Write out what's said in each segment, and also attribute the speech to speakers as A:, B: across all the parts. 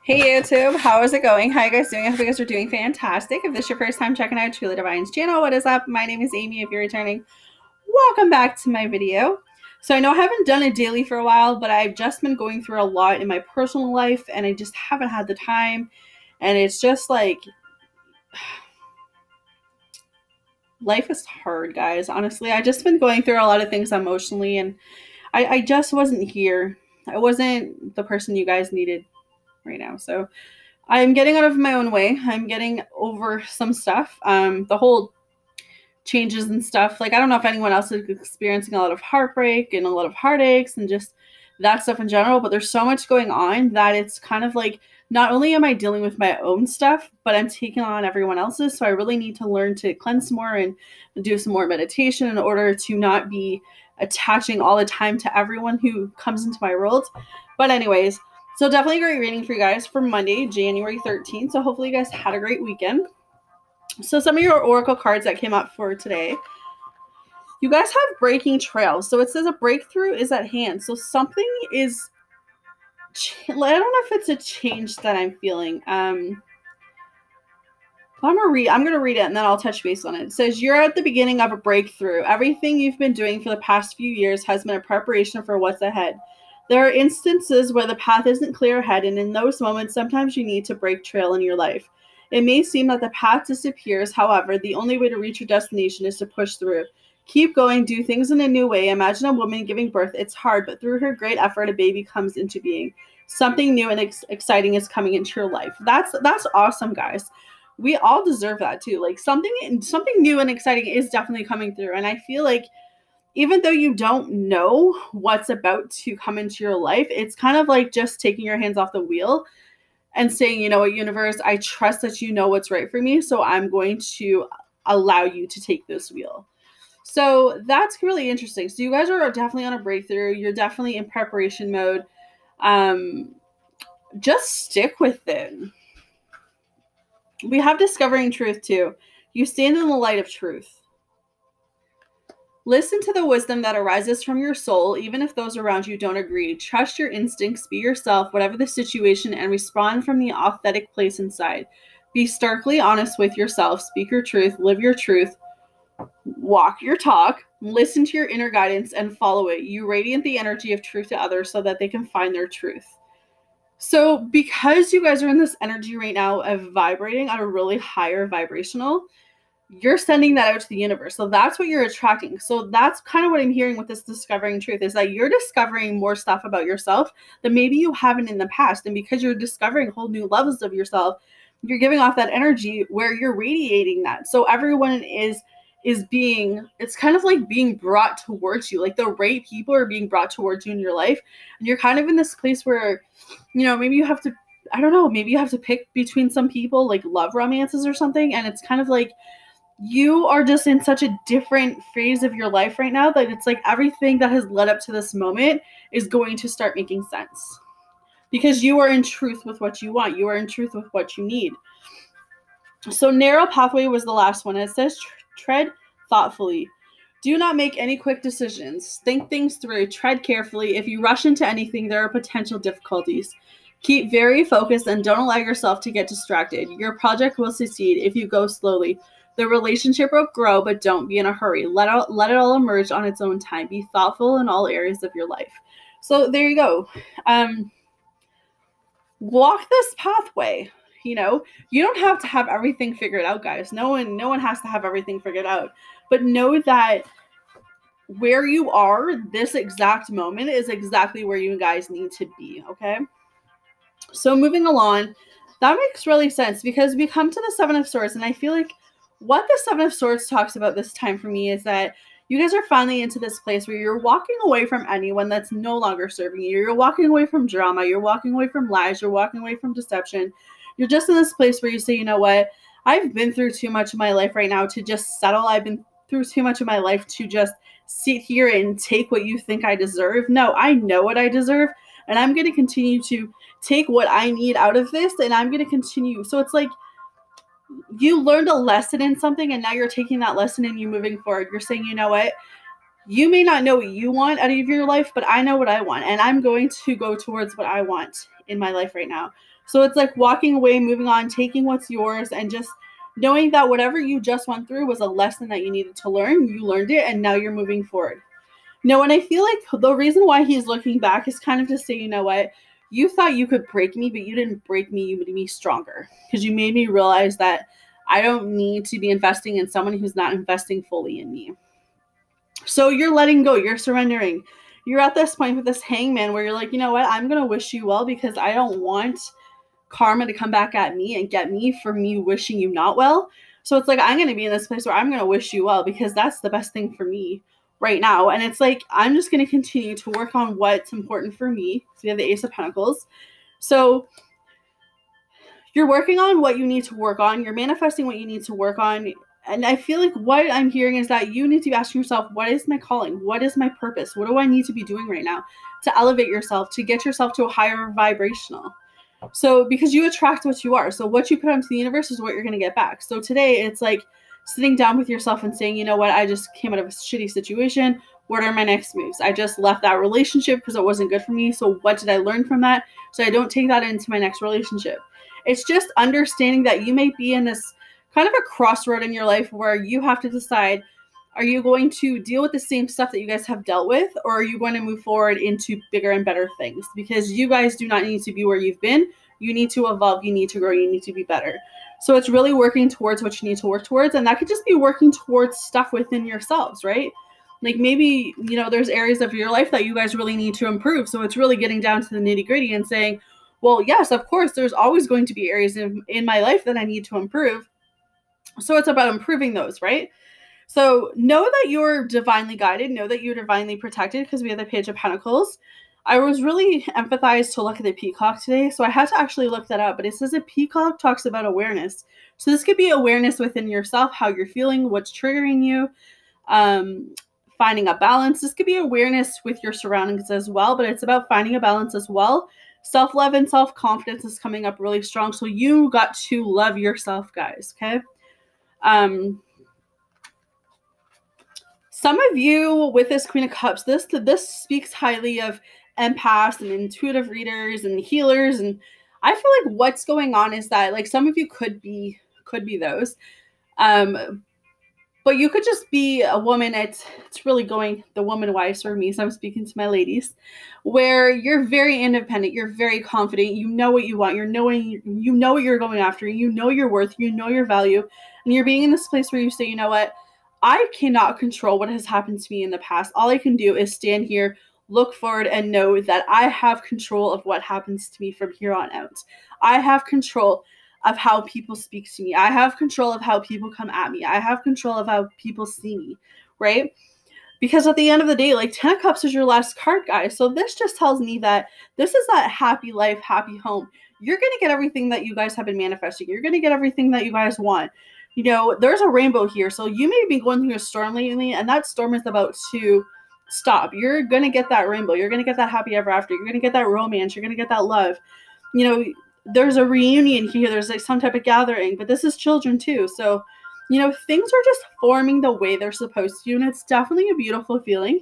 A: Hey YouTube, how is it going? How are you guys doing? I hope you guys are doing fantastic. If this is your first time checking out Truly Divine's channel, what is up? My name is Amy. If you're returning, welcome back to my video. So I know I haven't done a daily for a while, but I've just been going through a lot in my personal life and I just haven't had the time. And it's just like, life is hard, guys. Honestly, I just been going through a lot of things emotionally and I just wasn't here. I wasn't the person you guys needed right now. So I'm getting out of my own way. I'm getting over some stuff. The whole changes and stuff. Like, I don't know if anyone else is experiencing a lot of heartbreak and a lot of heartaches and just that stuff in general, but there's so much going on that it's kind of like, not only am I dealing with my own stuff, but I'm taking on everyone else's. So I really need to learn to cleanse more and do some more meditation in order to not be attaching all the time to everyone who comes into my world. But anyways, so definitely a great reading for you guys for Monday, January 13th. So hopefully you guys had a great weekend. So some of your oracle cards that came up for today, you guys have breaking trails. So it says a breakthrough is at hand. So something is, I don't know if it's a change that I'm feeling. I'm gonna read it and then I'll touch base on it. It says you're at the beginning of a breakthrough. Everything you've been doing for the past few years has been a preparation for what's ahead. There are instances where the path isn't clear ahead, and in those moments, sometimes you need to break trail in your life. It may seem that the path disappears. However, the only way to reach your destination is to push through. Keep going, do things in a new way. Imagine a woman giving birth. It's hard, but through her great effort, a baby comes into being. Something new and exciting is coming into your life. That's awesome, guys. We all deserve that too. Like something new and exciting is definitely coming through, and I feel like even though you don't know what's about to come into your life, it's kind of like just taking your hands off the wheel and saying, you know what, universe, I trust that you know what's right for me, so I'm going to allow you to take this wheel. So that's really interesting. So you guys are definitely on a breakthrough. You're definitely in preparation mode. Just stick with it. We have discovering truth too. You stand in the light of truth. Listen to the wisdom that arises from your soul, even if those around you don't agree. Trust your instincts, be yourself, whatever the situation, and respond from the authentic place inside. Be starkly honest with yourself, speak your truth, live your truth, walk your talk, listen to your inner guidance, and follow it. You radiate the energy of truth to others so that they can find their truth. So because you guys are in this energy right now of vibrating on a really higher vibrational, you're sending that out to the universe. So that's what you're attracting. So that's kind of what I'm hearing with this discovering truth, is that you're discovering more stuff about yourself that maybe you haven't in the past. And because you're discovering whole new levels of yourself, you're giving off that energy where you're radiating that. So everyone is being, it's kind of like being brought towards you. Like the right people are being brought towards you in your life. And you're kind of in this place where, you know, maybe you have to, I don't know, maybe you have to pick between some people, like love romances or something. And it's kind of like, you are just in such a different phase of your life right now that it's like everything that has led up to this moment is going to start making sense because you are in truth with what you want. You are in truth with what you need. So narrow pathway was the last one. It says tread thoughtfully. Do not make any quick decisions. Think things through. Tread carefully. If you rush into anything, there are potential difficulties. Keep very focused and don't allow yourself to get distracted. Your project will succeed if you go slowly. The relationship will grow, but don't be in a hurry. Let it all emerge on its own time. Be thoughtful in all areas of your life. So there you go. Walk this pathway. You know, you don't have to have everything figured out, guys. No one has to have everything figured out. But know that where you are this exact moment is exactly where you guys need to be, okay? So moving along, that makes really sense because we come to the Seven of Swords, and I feel like what the Seven of Swords talks about this time for me is that you guys are finally into this place where you're walking away from anyone that's no longer serving you. You're walking away from drama. You're walking away from lies. You're walking away from deception. You're just in this place where you say, you know what? I've been through too much of my life right now to just settle. I've been through too much of my life to just sit here and take what you think I deserve. No, I know what I deserve, and I'm going to continue to take what I need out of this, and I'm going to continue. So it's like, you learned a lesson in something and now you're taking that lesson and you moving forward. You're saying, you know what? You may not know what you want out of your life, but I know what I want, and I'm going to go towards what I want in my life right now. So it's like walking away, moving on, taking what's yours, and just knowing that whatever you just went through was a lesson that you needed to learn. You learned it, and now you're moving forward. No, and I feel like the reason why he's looking back is kind of to say, you know what? You thought you could break me, but you didn't break me. You made me stronger because you made me realize that I don't need to be investing in someone who's not investing fully in me. So you're letting go. You're surrendering. You're at this point with this hangman where you're like, you know what? I'm going to wish you well because I don't want karma to come back at me and get me for me wishing you not well. So it's like, I'm going to be in this place where I'm going to wish you well because that's the best thing for me right now. And it's like, I'm just going to continue to work on what's important for me. So we have the Ace of Pentacles. So you're working on what you need to work on. You're manifesting what you need to work on. And I feel like what I'm hearing is that you need to be asking yourself, what is my calling? What is my purpose? What do I need to be doing right now to elevate yourself, to get yourself to a higher vibrational? So because you attract what you are. So what you put into the universe is what you're going to get back. So today it's like sitting down with yourself and saying, you know what, I just came out of a shitty situation. What are my next moves? I just left that relationship because it wasn't good for me. So what did I learn from that? So I don't take that into my next relationship. It's just understanding that you may be in this kind of a crossroad in your life where you have to decide, are you going to deal with the same stuff that you guys have dealt with, or are you going to move forward into bigger and better things? Because you guys do not need to be where you've been. You need to evolve. You need to grow. You need to be better. So it's really working towards what you need to work towards. And that could just be working towards stuff within yourselves, right? Like maybe, you know, there's areas of your life that you guys really need to improve. So it's really getting down to the nitty gritty and saying, well, yes, of course, there's always going to be areas in my life that I need to improve. So it's about improving those, right? So know that you're divinely guided. Know that you're divinely protected because we have the Page of Pentacles. I was really empathized to look at the peacock today. So I had to actually look that up. But it says a peacock talks about awareness. So this could be awareness within yourself, how you're feeling, what's triggering you, finding a balance. This could be awareness with your surroundings as well. But it's about finding a balance as well. Self-love and self-confidence is coming up really strong. So you got to love yourself, guys, okay? Some of you with this Queen of Cups, this speaks highly of empaths and intuitive readers and healers. And I feel like what's going on is that like some of you could be those. But you could just be a woman. It's really going the woman wise for me. So I'm speaking to my ladies, where you're very independent. You're very confident. You know what you want. You know what you're going after. You know your worth. You know your value. And you're being in this place where you say, you know what? I cannot control what has happened to me in the past. All I can do is stand here, look forward, and know that I have control of what happens to me from here on out. I have control of how people speak to me. I have control of how people come at me. I have control of how people see me, right? Because at the end of the day, like 10 of Cups is your last card, guys. So this just tells me that this is that happy life, happy home. You're going to get everything that you guys have been manifesting. You're going to get everything that you guys want. You know, there's a rainbow here. So you may be going through a storm lately, and that storm is about to stop. You're going to get that rainbow. You're going to get that happy ever after. You're going to get that romance. You're going to get that love. You know, there's a reunion here. There's like some type of gathering, but this is children too. So, you know, things are just forming the way they're supposed to, and it's definitely a beautiful feeling.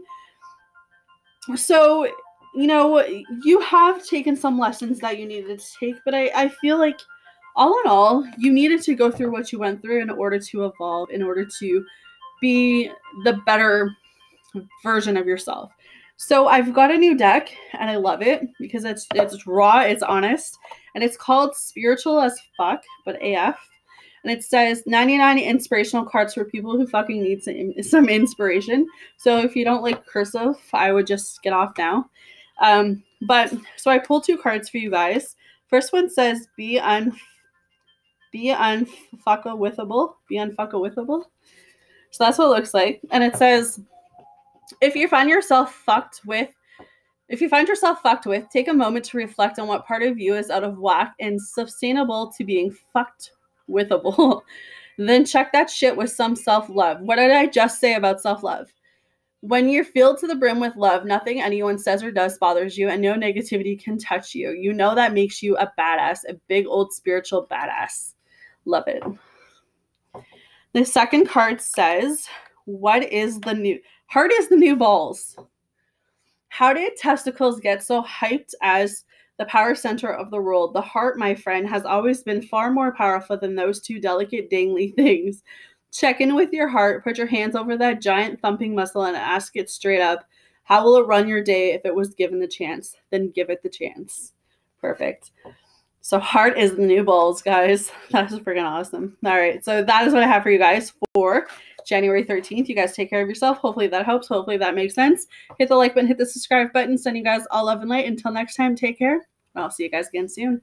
A: So, you know, you have taken some lessons that you needed to take, but I feel like all in all, you needed to go through what you went through in order to evolve, in order to be the better version of yourself. So I've got a new deck, and I love it because it's raw, it's honest, and it's called Spiritual as Fuck, but AF. And it says 99 inspirational cards for people who fucking need some inspiration. So if you don't like cursive, I would just get off now. But so I pulled 2 cards for you guys. First one says be unfuckawithable. Be unfuckawithable. So that's what it looks like. And it says, if you find yourself fucked with, take a moment to reflect on what part of you is out of whack and sustainable to being fucked withable. Then check that shit with some self-love. What did I just say about self-love? When you're filled to the brim with love, nothing anyone says or does bothers you, and no negativity can touch you. You know that makes you a badass, a big old spiritual badass. Love it. The second card says, what is the new? Heart is the new balls. How did testicles get so hyped as the power center of the world? The heart, my friend, has always been far more powerful than those two delicate dangly things. Check in with your heart, put your hands over that giant thumping muscle and ask it straight up, how will it run your day if it was given the chance? Then give it the chance. Perfect. So heart is the new balls, guys. That's freaking awesome. All right, so that is what I have for you guys for January 13th. You guys take care of yourself. Hopefully that helps. Hopefully that makes sense. Hit the like button, hit the subscribe button. Sending you guys all love and light. Until next time, take care. I'll see you guys again soon.